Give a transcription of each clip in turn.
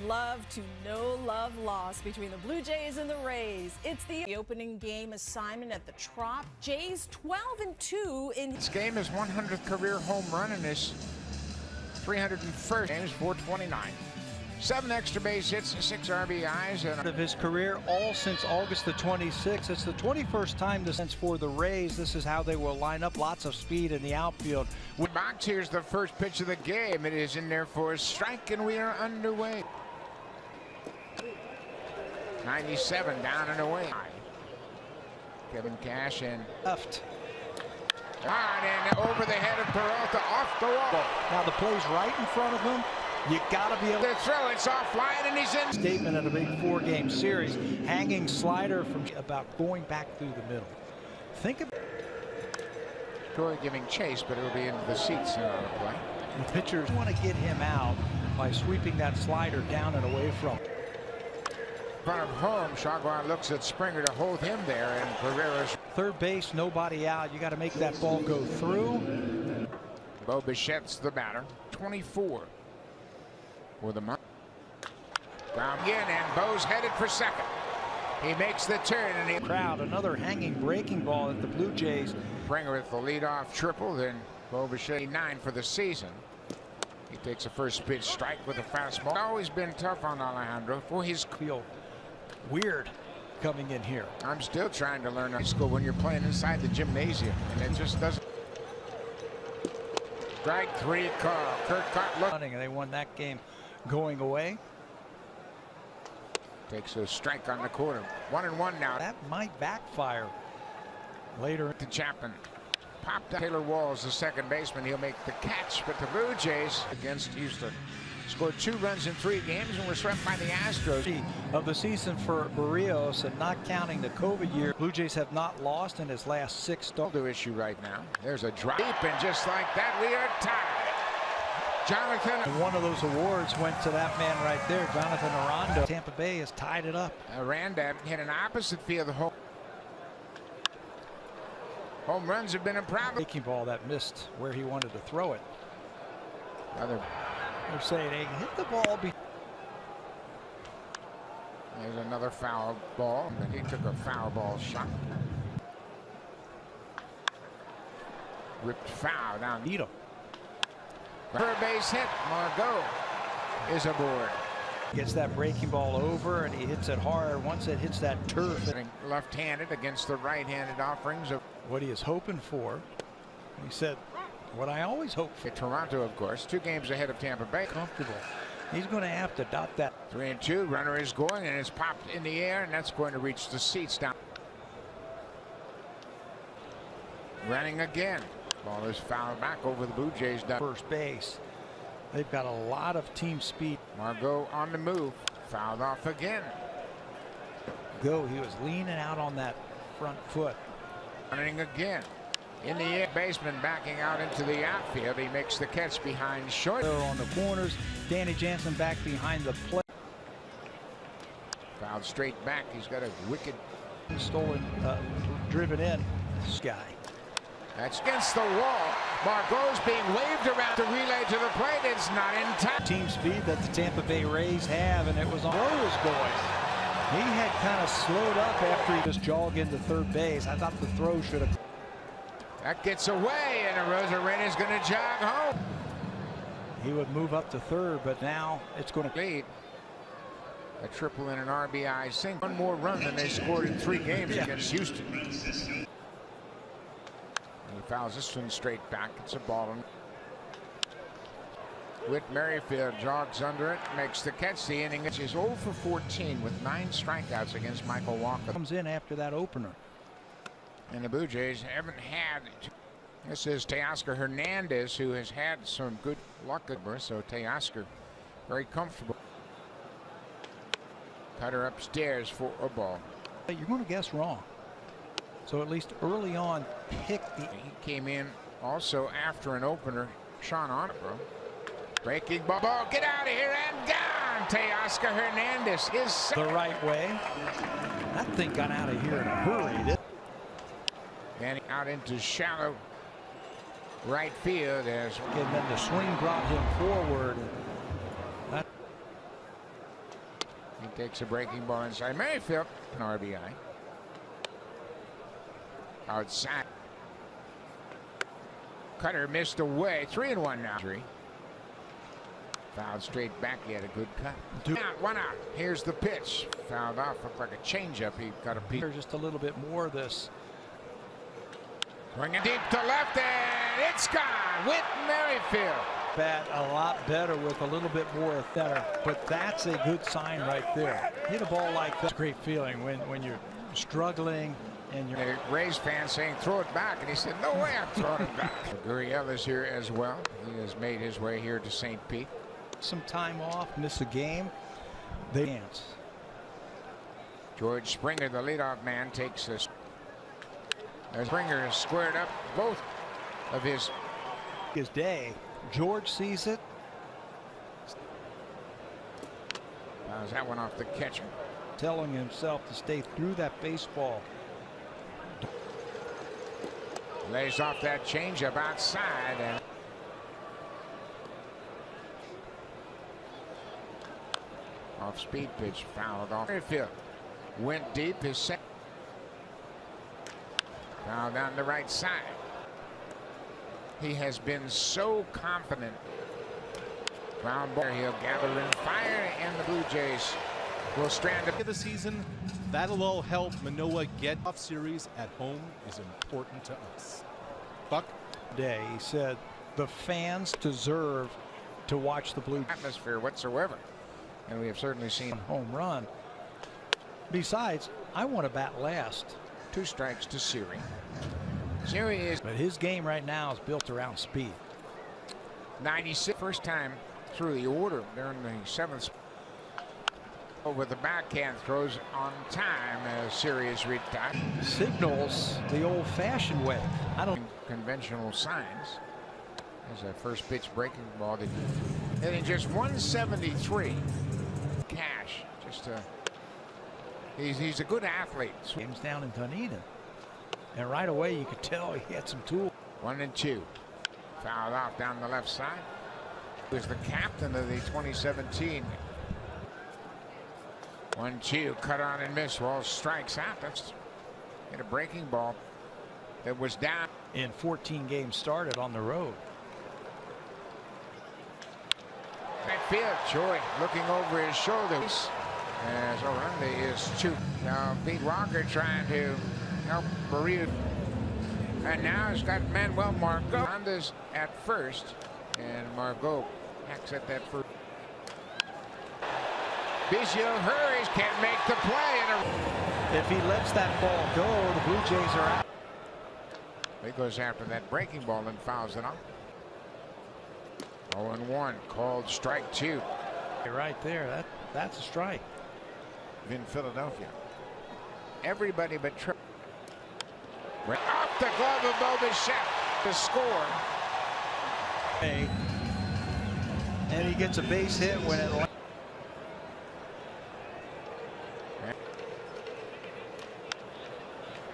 Love to no love lost between the Blue Jays and the Rays. It's the opening game assignment at the Trop. Jays 12-2 in this game. His 100th career home run in his 301st game is 429. 7 extra base hits and 6 RBIs. And of his career, all since August the 26th. It's the 21st time since for the Rays. This is how they will line up. Lots of speed in the outfield. Box, here's the first pitch of the game. It is in there for a strike, and we are underway. 97 down and away. Kevin Cash and left. And over the head of Peralta, off the wall. Now the play's right in front of him. You gotta be able to throw. It's offline, and he's in. Statement at a big 4-game series. Hanging slider from about going back through the middle. Think of Troy giving chase, but it'll be into the seats on the play. The pitchers want to get him out by sweeping that slider down and away from him. In front of home, Shagwar looks at Springer to hold him there, and Pereira's third base, nobody out. You got to make that ball go through. Bo Bichette's the batter. 24 for the month. Down again, and Bo's headed for second. He makes the turn, and he crowd another hanging breaking ball at the Blue Jays. Springer with the leadoff triple, then Bo Bichette 9 for the season. He takes a first pitch strike with a fastball. Always been tough on Alejandro for his feel weird coming in here. I'm still trying to learn high school when you're playing inside the gymnasium, and it just doesn't. Strike 3, Carl. Kurt Cott and they won that game going away. Takes a strike on the corner. 1-1 now. That might backfire later. To Chapman. Popped up. Taylor Walls, the second baseman. He'll make the catch, but the Blue Jays against Houston scored 2 runs in 3 games and were swept by the Astros. Of the season for Barrios, and not counting the COVID year, Blue Jays have not lost in his last 6 starts. The issue right now. There's a drop, and just like that, we are tied. Jonathan. And one of those awards went to that man right there, Jonathan Aranda. Tampa Bay has tied it up. Aranda hit an opposite field of home. Home runs have been a problem. Breaking ball that missed where he wanted to throw it. They're saying, hey, hit the ball. There's another foul ball, but he took a foul ball shot. Ripped foul down. Need him. For a base hit, Margot is aboard. Gets that breaking ball over, and he hits it hard. Once it hits that turf. Left-handed against the right-handed offerings of what he is hoping for. He said, what I always hope for. Toronto, of course, 2 games ahead of Tampa Bay. Comfortable. He's going to have to dot that. 3-2. Runner is going, and it's popped in the air, and that's going to reach the seats down. Running again. Ball is fouled back over the Blue Jays. First base. They've got a lot of team speed. Margot on the move. Fouled off again. He was leaning out on that front foot. Running again. In the air, baseman backing out into the outfield. He makes the catch behind short. They're on the corners. Danny Jansen back behind the plate. Fouled straight back. He's got a wicked stolen, driven in. This guy. That's against the wall. Margot's being waved around to relay to the plate. It's not in time. Team speed that the Tampa Bay Rays have, and it was on Rose going. He had kind of slowed up after he just jogged into third base. I thought the throw should have. That gets away, and Arozarena is going to jog home. He would move up to third, but now it's going to lead. A triple and an RBI single. 1 more run than they scored in 3 games against Houston. He fouls this one straight back. It's a ball. Whit Merrifield jogs under it, makes the catch. The inning is 0 for 14 with 9 strikeouts against Michael Walker. Comes in after that opener. And the Blue Jays haven't had. This is Teoscar Hernandez, who has had some good luck at birth. So Teoscar very comfortable. Cutter upstairs for a ball. You're going to guess wrong. So at least early on, pick the. He came in also after an opener. Sean Onabro. Breaking ball. Get out of here and down. Teoscar Hernandez is the right way. That thing got out of here in a hurry. And out into shallow right field. And then the swing brought him forward. He takes a breaking ball inside. Merrifield, an RBI. Outside. Cutter missed away. 3-1 now. Fouled straight back. He had a good cut. One out. Here's the pitch. Fouled off. Looked like a changeup. He got a piece. Just a little bit more of this. Swinging deep to left, and it's gone. Whit Merrifield. Bat a lot better with a little bit more of center, but that's a good sign right there. Hit a ball like that. It's a great feeling when you're struggling and you're. A Rays fan saying throw it back, and he said no way I'm throwing it back. Gurriel is here as well. He has made his way here to St. Pete. Some time off, miss a game. They dance. George Springer, the leadoff man, takes this. Springer is squared up both of his day. George sees it. Fouls that one off the catcher. Telling himself to stay through that baseball. Lays off that changeup outside. And off speed pitch fouled off. Merrifield went deep. His second. Foul down the right side. He has been so confident. Ground ball. He'll gather in fire, and the Blue Jays will strand up. The season, that'll all help Manoah get off series at home is important to us. Buck. Day, he said the fans deserve to watch the Blue Atmosphere whatsoever, and we have certainly seen home run. Besides, I want to bat last. 2 strikes to Siri. Siri is. But his game right now is built around speed. 96. First time through the order during the 7th. Over the backhand throws on time as Siri is retired. Signals the old-fashioned way. I don't. Conventional signs. As a first pitch breaking ball. Hitting just 173. Cash. Just he's a good athlete. Game's down in Dunedin. And right away you could tell he had some tools. 1-2. Fouled off down the left side. He was the captain of the 2017. 1-2. Cut on and miss. Wall strikes out. That's hit a breaking ball that was down. In 14 games started on the road. Right field. Joy looking over his shoulders. As Orlando is two. Now Pete Walker trying to help Maria. And now he's got Manuel Margot. Orlando's at first. And Margot hacks at that first. Biggio hurries, can't make the play. If he lets that ball go, the Blue Jays are out. He goes after that breaking ball and fouls it off. 0-1, called strike 2. Right there, that's a strike. In Philadelphia. Everybody but Tripp. Right off the glove of Bo Bichette to score. And he gets a base hit when it.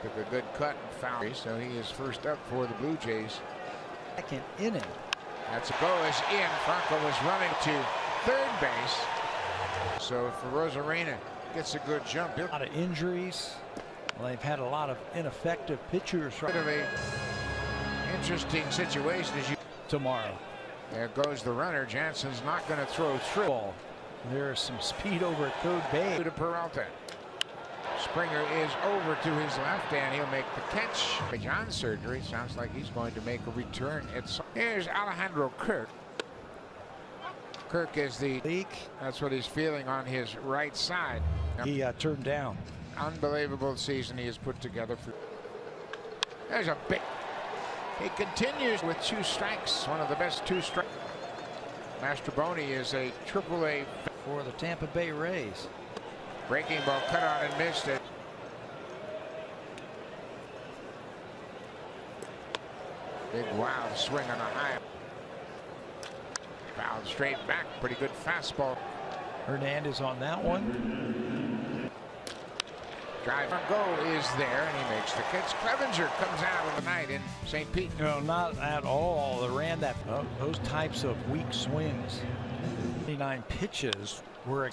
Took a good cut and foul. So he is first up for the Blue Jays. Second inning. That's a go is in. Franco was running to third base. So if Rosarena gets a good jump. A lot of injuries. Well, they've had a lot of ineffective pitchers. Bit of a interesting situation as you. Tomorrow. There goes the runner. Jansen's not going to throw through. There's some speed over at third base. To Peralta. Springer is over to his left, and he'll make the catch. John surgery. Sounds like he's going to make a return. Here's Alejandro Kirk. Kirk is the leak. That's what he's feeling on his right side. He turned down. Unbelievable season he has put together. There's a big. He continues with 2 strikes. One of the best 2 strikes. Mastroboni is a AAA for the Tampa Bay Rays. Breaking ball cut on and missed it. Big wild swing on a high. Fouled straight back. Pretty good fastball. Hernandez on that one. Drive and go is there, and he makes the catch. Clevenger comes out of the night in St. Pete. No, not at all. They ran that. Those types of weak swings. 29 pitches were.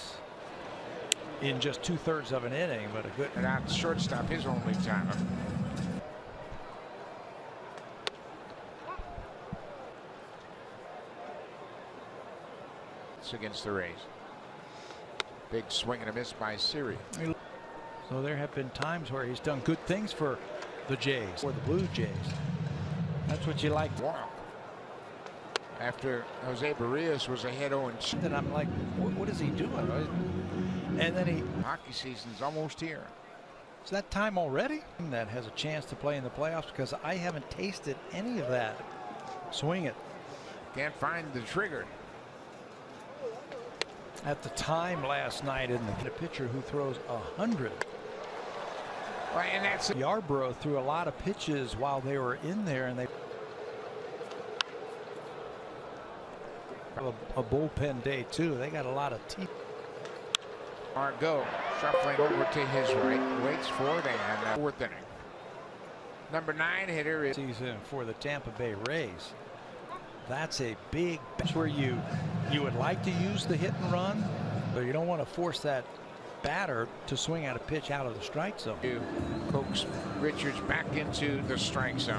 in just 2/3 of an inning, but a good. And that shortstop his only time. It's against the Rays. Big swing and a miss by Siri. So there have been times where he's done good things for the Jays or the Blue Jays. That's what you like. Walk. After Jose Barrios was ahead 0-2. And I'm like, what is he doing? And then hockey season's almost here. Is that time already? That has a chance to play in the playoffs, because I haven't tasted any of that. Swing it. Can't find the trigger. At the time last night, in the pitcher who throws 100. Well, and that's Yarbrough threw a lot of pitches while they were in there, and they a bullpen day too. They got a lot of teeth. Margot shuffling over to his right, waits for it, and fourth inning. Number 9 hitter is season for the Tampa Bay Rays. That's a big. That's where you would like to use the hit and run, but you don't want to force that batter to swing at a pitch out of the strike zone. To coax Richards back into the strike zone.